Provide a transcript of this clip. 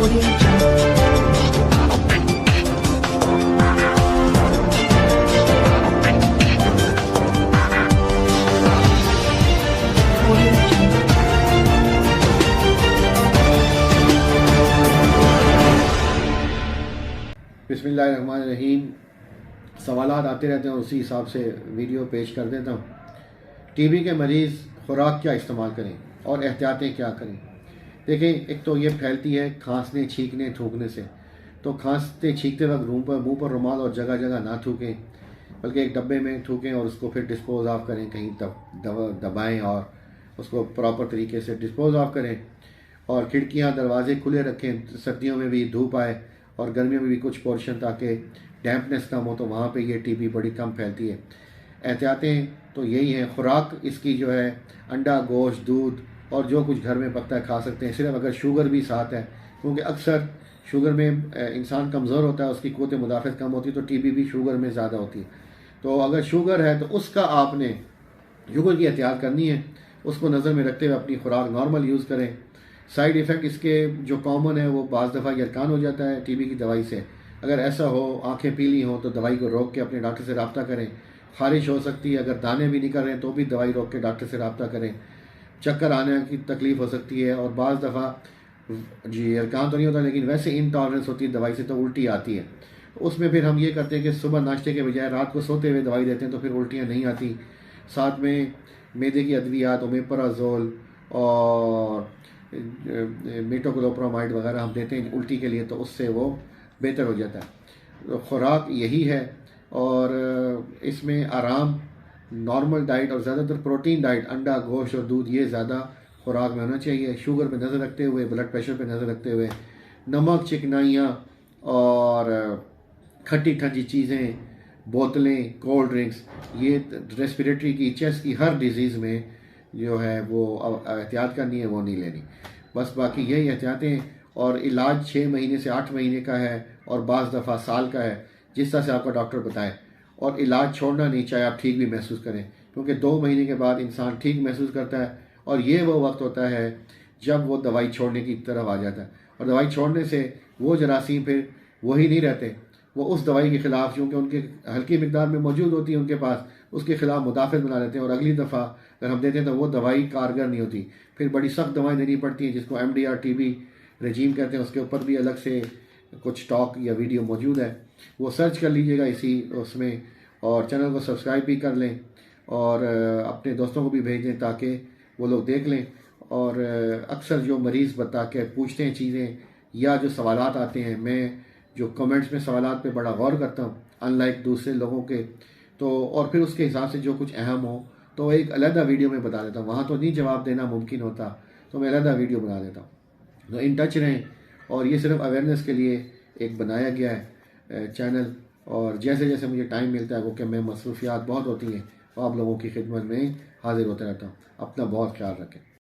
बिस्मिल्लाहिर्रहमानिर्रहीम। सवालात आते रहते हैं, उसी हिसाब से वीडियो पेश कर देता हूँ। टीबी के मरीज़ खुराक क्या इस्तेमाल करें और एहतियातें क्या करें। देखें, एक तो ये फैलती है खांसने, छींकने, थूकने से। तो खांसते छींकते वक्त मुंह पर रुमाल और जगह जगह ना थूकें, बल्कि एक डब्बे में थूकें और उसको फिर डिस्पोज ऑफ करें, कहीं दबाएँ और उसको प्रॉपर तरीके से डिस्पोज ऑफ करें। और खिड़कियाँ दरवाजे खुले रखें, सर्दियों में भी धूप आए और गर्मियों में भी कुछ पोर्शन, ताकि डैम्पनेस कम हो, तो वहाँ पे ये टीबी बड़ी कम फैलती है। एहतियातें तो यही हैं। खुराक इसकी जो है अंडा, गोश्त, दूध और जो कुछ घर में पकता है खा सकते हैं, सिर्फ अगर शुगर भी साथ है, क्योंकि अक्सर शुगर में इंसान कमज़ोर होता है, उसकी क़ुव्वत मुदाफ़त कम होती है, तो टीबी भी शुगर में ज़्यादा होती है। तो अगर शुगर है तो उसका आपने शुगर की एहतियात करनी है, उसको नज़र में रखते हुए अपनी खुराक नॉर्मल यूज़ करें। साइड इफ़ेक्ट इसके जो कॉमन है वो बाज़ दफ़ा यरकान हो जाता है टीबी की दवाई से। अगर ऐसा हो, आंखें पीली हों, तो दवाई को रोक के अपने डॉक्टर से रब्ता करें। ख़ारिश हो सकती है, अगर दाने भी निकल रहे हैं तो भी दवाई रोक के डॉक्टर से रब्ता करें। चक्कर आने की तकलीफ़ हो सकती है, और बाज़ दफ़ा जी यरकान तो नहीं होता, लेकिन वैसे इंटॉलरेंस होती है दवाई से, तो उल्टी आती है। उसमें फिर हम ये करते हैं कि सुबह नाश्ते के बजाय रात को सोते हुए दवाई देते हैं, तो फिर उल्टियाँ नहीं आती। साथ में मैदे की अद्वियात, ओमेप्राज़ोल और मेटोक्लोप्रामाइड वगैरह हम देते हैं उल्टी के लिए, तो उससे वो बेहतर हो जाता है। तो खुराक यही है, और इसमें आराम, नॉर्मल डाइट और ज़्यादातर प्रोटीन डाइट, अंडा, गोश्त और दूध, ये ज़्यादा खुराक में होना चाहिए। शुगर पे नज़र रखते हुए, ब्लड प्रेशर पे नज़र रखते हुए, नमक, चिकनाइयाँ और खट्टी ठंडी चीज़ें, बोतलें, कोल्ड ड्रिंक्स, ये रेस्पिरेटरी की, चेस्ट की हर डिज़ीज़ में जो है वो एहतियात करनी है, वो नहीं लेनी। बस बाकी यही एहतियातें। और इलाज 6 महीने से 8 महीने का है, और बाज़ दफ़ा साल का है, जिस तरह से आपका डॉक्टर बताए। और इलाज छोड़ना नहीं, चाहे आप ठीक भी महसूस करें, क्योंकि 2 महीने के बाद इंसान ठीक महसूस करता है, और ये वो वक्त होता है जब वो दवाई छोड़ने की तरफ आ जाता है। और दवाई छोड़ने से वो जरासीम फिर वही नहीं रहते, वो उस दवाई के ख़िलाफ़, क्योंकि उनके हल्की मिकदार में मौजूद होती है उनके पास, उसके ख़िलाफ़ मुदाफ़त बना लेते हैं, और अगली दफ़ा अगर हम देते हैं तो वो दवाई कारगर नहीं होती। फिर बड़ी सख्त दवाएं देनी पड़ती हैं, जिसको MDR टीबी रजीम कहते हैं। उसके ऊपर भी अलग से कुछ टॉक या वीडियो मौजूद है, वो सर्च कर लीजिएगा इसी उसमें। और चैनल को सब्सक्राइब भी कर लें, और अपने दोस्तों को भी भेज दें ताकि वो लोग देख लें। और अक्सर जो मरीज़ बता के पूछते हैं चीज़ें, या जो सवालात आते हैं, मैं जो कमेंट्स में सवालात पे बड़ा गौर करता हूँ, अनलाइक दूसरे लोगों के। तो और फिर उसके हिसाब से जो कुछ अहम हो तो एक अलहदा वीडियो में बता देता हूँ। वहाँ तो नहीं जवाब देना मुमकिन होता, तो मैं अलहदा वीडियो बना देता हूँ। तो इन टच रहें, और ये सिर्फ अवेयरनेस के लिए एक बनाया गया है चैनल। और जैसे जैसे मुझे टाइम मिलता है, वो कि मैं मसरूफियात बहुत होती हैं, तो आप लोगों की खिदमत में हाजिर होता रहता हूँ। अपना बहुत ख्याल रखें।